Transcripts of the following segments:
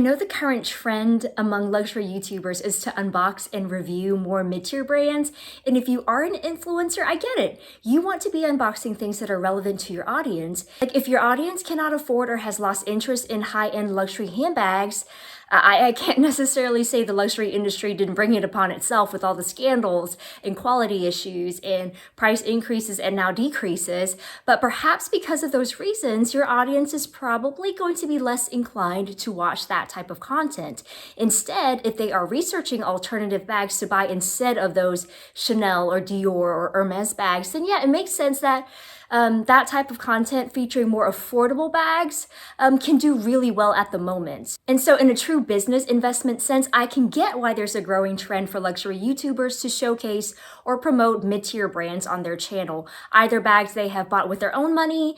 I know the current trend among luxury YouTubers is to unbox and review more mid-tier brands. And if you are an influencer, I get it. You want to be unboxing things that are relevant to your audience. Like if your audience cannot afford or has lost interest in high-end luxury handbags, I can't necessarily say the luxury industry didn't bring it upon itself with all the scandals and quality issues and price increases and now decreases. But perhaps because of those reasons, your audience is probably going to be less inclined to watch that type of content. Instead, if they are researching alternative bags to buy instead of those Chanel or Dior or Hermes bags, then yeah, it makes sense that that type of content featuring more affordable bags can do really well at the moment. And so in a true business investment sense, I can get why there's a growing trend for luxury YouTubers to showcase or promote mid-tier brands on their channel, either bags they have bought with their own money,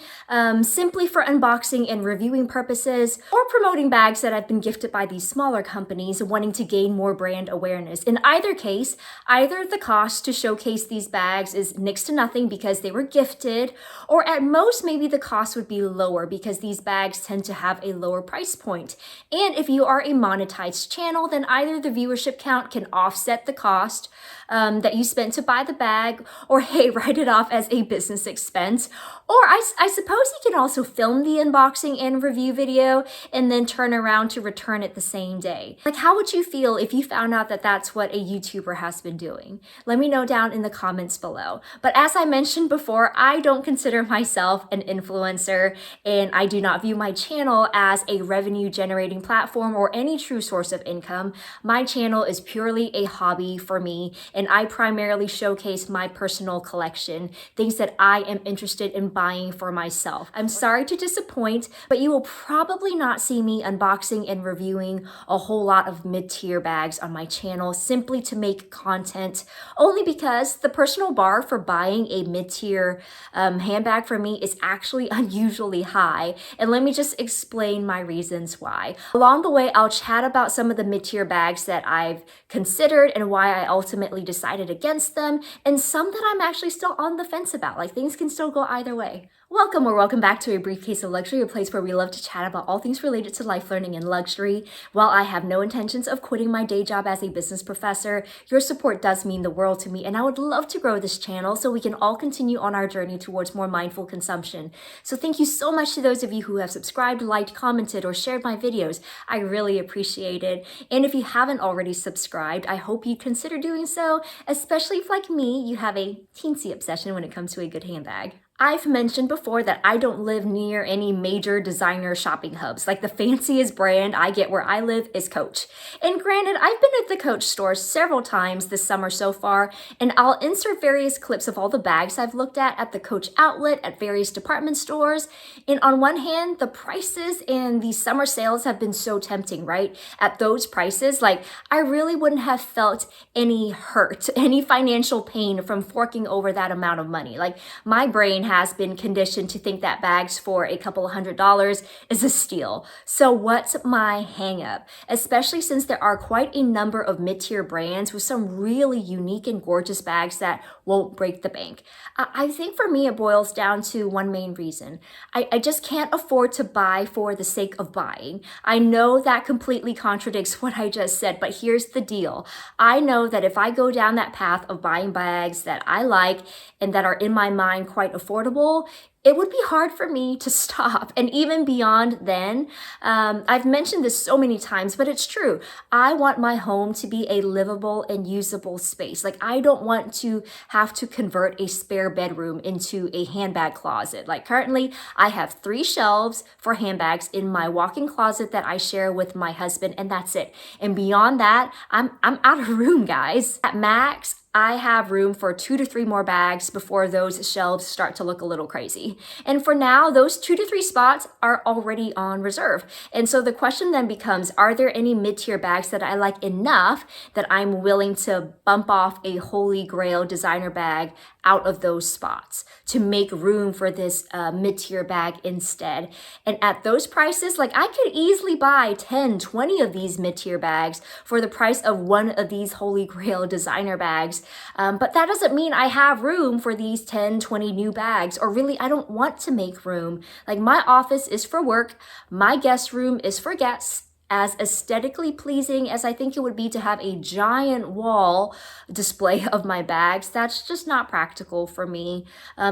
simply for unboxing and reviewing purposes, or promoting bags that have been gifted by these smaller companies wanting to gain more brand awareness. In either case, either the cost to showcase these bags is next to nothing because they were gifted, or at most, maybe the cost would be lower because these bags tend to have a lower price point. And if you are a monetized channel, then either the viewership count can offset the cost that you spent to buy the bag, or hey, write it off as a business expense. Or I suppose you can also film the unboxing and review video and then turn around to return it the same day. Like, how would you feel if you found out that that's what a YouTuber has been doing? Let me know down in the comments below. But as I mentioned before, I don't consider myself an influencer, and I do not view my channel as a revenue generating platform or any true source of income. My channel is purely a hobby for me, and I primarily showcase my personal collection, things that I am interested in buying for myself. I'm sorry to disappoint, but you will probably not see me unboxing and reviewing a whole lot of mid-tier bags on my channel simply to make content, only because the personal bar for buying a mid-tier handbag for me is actually unusually high. And let me just explain my reasons why. Along the way, I'll chat about some of the mid-tier bags that I've considered and why I ultimately decided against them, and some that I'm actually still on the fence about. Like, things can still go either way. Welcome or welcome back to A Briefcase of Luxury, a place where we love to chat about all things related to life, learning, and luxury. While I have no intentions of quitting my day job as a business professor, your support does mean the world to me, and I would love to grow this channel so we can all continue on our journey towards more mindful consumption. So thank you so much to those of you who have subscribed, liked, commented, or shared my videos. I really appreciate it. And if you haven't already subscribed, I hope you consider doing so, especially if, like me, you have a teensy obsession when it comes to a good handbag. I've mentioned before that I don't live near any major designer shopping hubs. Like, the fanciest brand I get where I live is Coach. And granted, I've been at the Coach store several times this summer so far, and I'll insert various clips of all the bags I've looked at the Coach outlet, at various department stores. And on one hand, the prices and the summer sales have been so tempting, right? At those prices, like, I really wouldn't have felt any hurt, any financial pain from forking over that amount of money. Like, my brain has been conditioned to think that bags for a couple of $100s is a steal. So what's my hang up? Especially since there are quite a number of mid-tier brands with some really unique and gorgeous bags that won't break the bank. I think for me, it boils down to one main reason. I just can't afford to buy for the sake of buying. I know that completely contradicts what I just said, but here's the deal. I know that if I go down that path of buying bags that I like and that are in my mind quite affordable, it would be hard for me to stop. And even beyond then, I've mentioned this so many times, but it's true. I want my home to be a livable and usable space. Like, I don't want to have to convert a spare bedroom into a handbag closet. Like, currently, I have 3 shelves for handbags in my walk-in closet that I share with my husband, and that's it. And beyond that, I'm out of room, guys. At max, I have room for 2 to 3 more bags before those shelves start to look a little crazy. And for now, those 2 to 3 spots are already on reserve. And so the question then becomes, are there any mid-tier bags that I like enough that I'm willing to bump off a holy grail designer bag out of those spots to make room for this mid-tier bag instead? And at those prices, like, I could easily buy 10, 20 of these mid-tier bags for the price of one of these holy grail designer bags. But that doesn't mean I have room for these 10, 20 new bags, or really I don't want to make room. Like, my office is for work, my guest room is for guests, as aesthetically pleasing as I think it would be to have a giant wall display of my bags. That's just not practical for me,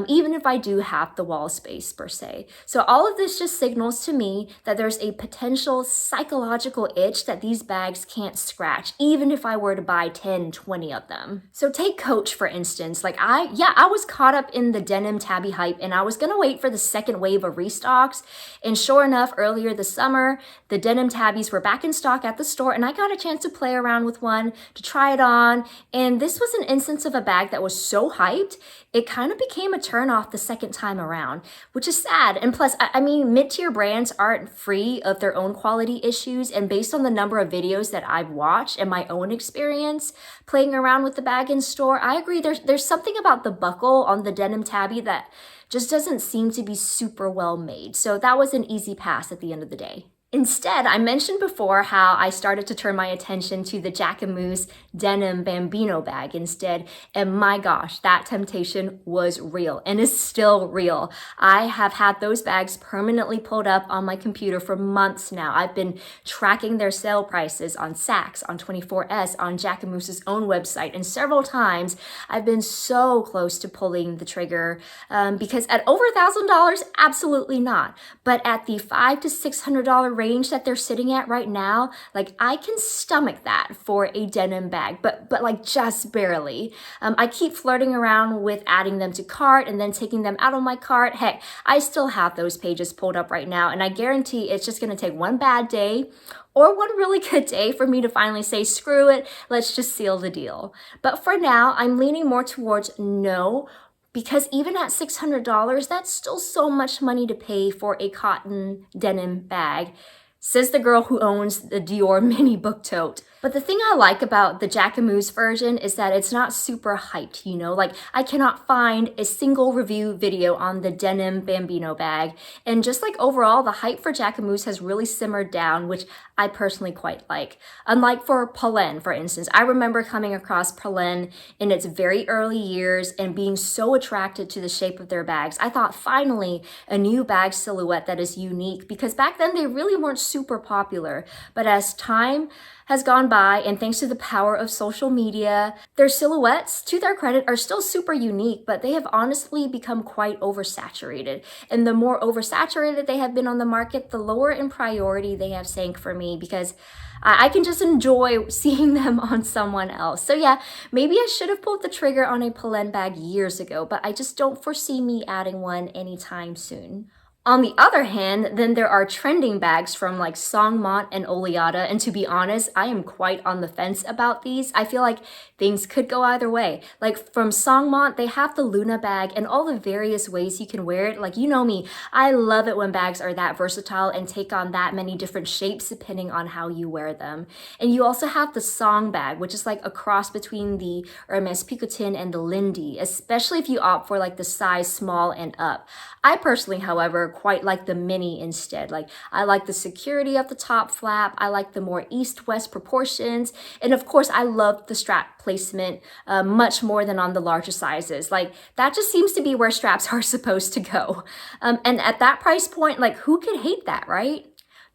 even if I do have the wall space per se. So all of this just signals to me that there's a potential psychological itch that these bags can't scratch, even if I were to buy 10, 20 of them. So take Coach, for instance. Like I was caught up in the denim tabby hype, and I was gonna wait for the second wave of restocks. And sure enough, earlier this summer, the denim tabbies were back in stock at the store, and I got a chance to play around with one, to try it on. And this was an instance of a bag that was so hyped, it kind of became a turnoff the second time around, which is sad. And plus, I mean, mid-tier brands aren't free of their own quality issues. And based on the number of videos that I've watched and my own experience playing around with the bag in store, I agree there's something about the buckle on the denim tabby that just doesn't seem to be super well made. So that was an easy pass at the end of the day. Instead, I mentioned before how I started to turn my attention to the Jacquemus denim Bambino bag instead, and my gosh, that temptation was real and is still real. I have had those bags permanently pulled up on my computer for months now. I've been tracking their sale prices on Saks, on 24S, on Jacquemus's own website, and several times I've been so close to pulling the trigger because at over $1,000, absolutely not. But at the $500 to $600 range that they're sitting at right now, like I can stomach that for a denim bag, but like just barely. I keep flirting around with adding them to cart and then taking them out of my cart. Heck, I still have those pages pulled up right now, and I guarantee it's just gonna take one bad day or one really good day for me to finally say, screw it, let's just seal the deal. But for now, I'm leaning more towards no, because even at $600, that's still so much money to pay for a cotton denim bag, says the girl who owns the Dior Mini Book Tote. But the thing I like about the Jacquemus version is that it's not super hyped, you know? Like, I cannot find a single review video on the denim Bambino bag. And just like overall, the hype for Jacquemus has really simmered down, which I personally quite like. Unlike for Polène, for instance, I remember coming across Polène in its very early years and being so attracted to the shape of their bags. I thought, finally, a new bag silhouette that is unique, because back then they really weren't super popular. But as time has gone by, and thanks to the power of social media, their silhouettes, to their credit, are still super unique, but they have honestly become quite oversaturated. And the more oversaturated they have been on the market, the lower in priority they have sank for me, because I can just enjoy seeing them on someone else. So yeah, maybe I should have pulled the trigger on a Polène bag years ago, but I just don't foresee me adding one anytime soon. On the other hand, then there are trending bags from like Songmont and Oleada, and to be honest, I am quite on the fence about these. I feel like things could go either way. Like from Songmont, they have the Luna bag and all the various ways you can wear it. Like, you know me, I love it when bags are that versatile and take on that many different shapes depending on how you wear them. And you also have the Song bag, which is like a cross between the Hermes Picotin and the Lindy, especially if you opt for like the size small and up. I personally, however, quite like the mini instead. Like, I like the security of the top flap. I like the more east-west proportions. And of course, I love the strap placement much more than on the larger sizes. Like, that just seems to be where straps are supposed to go. And at that price point, like, who could hate that, right?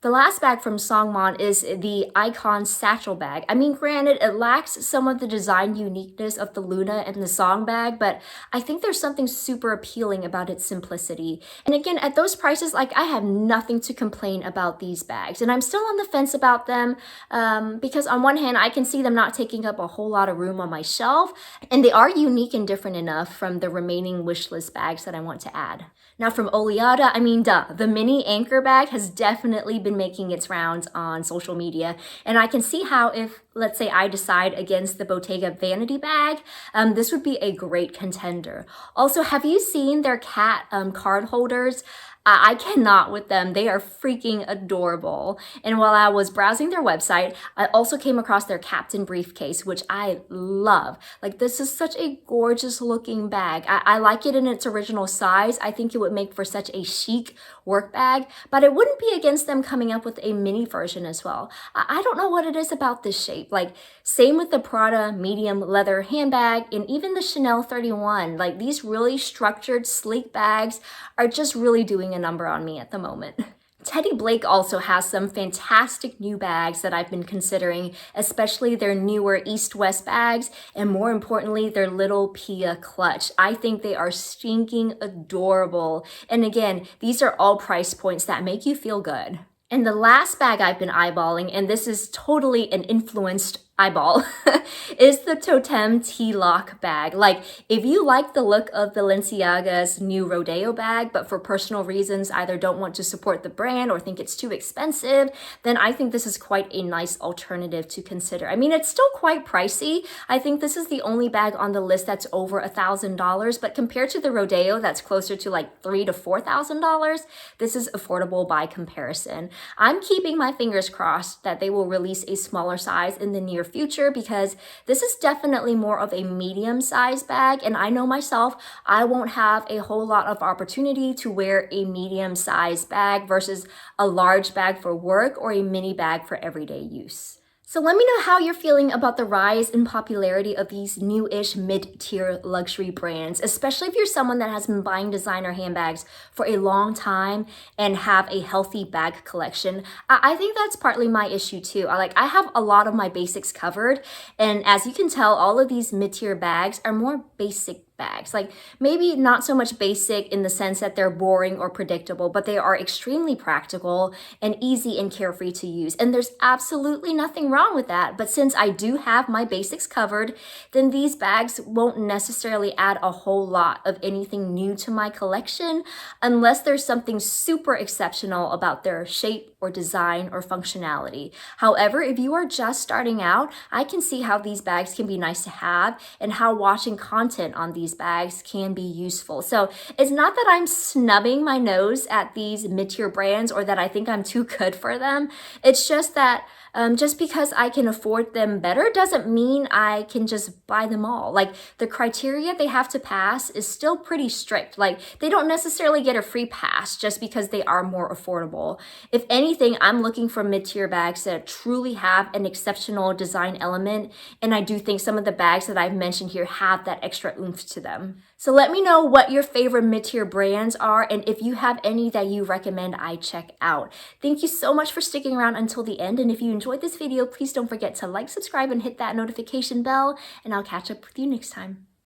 The last bag from Songmont is the I Cant Satchel bag. I mean, granted, it lacks some of the design uniqueness of the Luna and the Song bag, but I think there's something super appealing about its simplicity. And again, at those prices, like, I have nothing to complain about these bags. And I'm still on the fence about them because on one hand, I can see them not taking up a whole lot of room on my shelf, and they are unique and different enough from the remaining wishlist bags that I want to add. Now from Oleada, I mean, duh, the mini anchor bag has definitely been making its rounds on social media. And I can see how if, let's say, I decide against the Bottega vanity bag, this would be a great contender. Also, have you seen their cat card holders? I cannot with them. They are freaking adorable. And while I was browsing their website, I also came across their Captain Briefcase, which I love. Like, this is such a gorgeous looking bag. I like it in its original size. I think it would make for such a chic work bag, but I wouldn't be against them coming up with a mini version as well. I don't know what it is about this shape. Like, same with the Prada medium leather handbag and even the Chanel 31. Like, these really structured, sleek bags are just really doing a number on me at the moment. Teddy Blake also has some fantastic new bags that I've been considering, especially their newer East-West bags, and more importantly, their little Pia clutch. I think they are stinking adorable. And again, these are all price points that make you feel good. And the last bag I've been eyeballing, and this is totally an influenced eyeball, is the Toteme T-Lock bag. Like, if you like the look of Balenciaga's new Rodeo bag, but for personal reasons either don't want to support the brand or think it's too expensive, then I think this is quite a nice alternative to consider. I mean, it's still quite pricey. I think this is the only bag on the list that's over $1,000, but compared to the Rodeo that's closer to like $3,000 to $4,000, this is affordable by comparison. I'm keeping my fingers crossed that they will release a smaller size in the near future, because this is definitely more of a medium-sized bag, and I know myself, I won't have a whole lot of opportunity to wear a medium-sized bag versus a large bag for work or a mini bag for everyday use. So let me know how you're feeling about the rise in popularity of these new-ish mid-tier luxury brands, especially if you're someone that has been buying designer handbags for a long time and have a healthy bag collection. I think that's partly my issue too. I have a lot of my basics covered, and as you can tell, all of these mid-tier bags are more basic bags. Like, maybe not so much basic in the sense that they're boring or predictable, but they are extremely practical and easy and carefree to use. And there's absolutely nothing wrong with that. But since I do have my basics covered, then these bags won't necessarily add a whole lot of anything new to my collection unless there's something super exceptional about their shape or design or functionality. However, if you are just starting out, I can see how these bags can be nice to have and how watching content on these bags can be useful. So it's not that I'm snubbing my nose at these mid-tier brands or that I think I'm too good for them. It's just that just because I can afford them better doesn't mean I can just buy them all. Like, the criteria they have to pass is still pretty strict. Like, they don't necessarily get a free pass just because they are more affordable. If anything, I'm looking for mid-tier bags that truly have an exceptional design element, and I do think some of the bags that I've mentioned here have that extra oomph to them. So let me know what your favorite mid-tier brands are, and if you have any that you recommend I check out. Thank you so much for sticking around until the end, and if you enjoyed this video, please don't forget to like, subscribe, and hit that notification bell, and I'll catch up with you next time.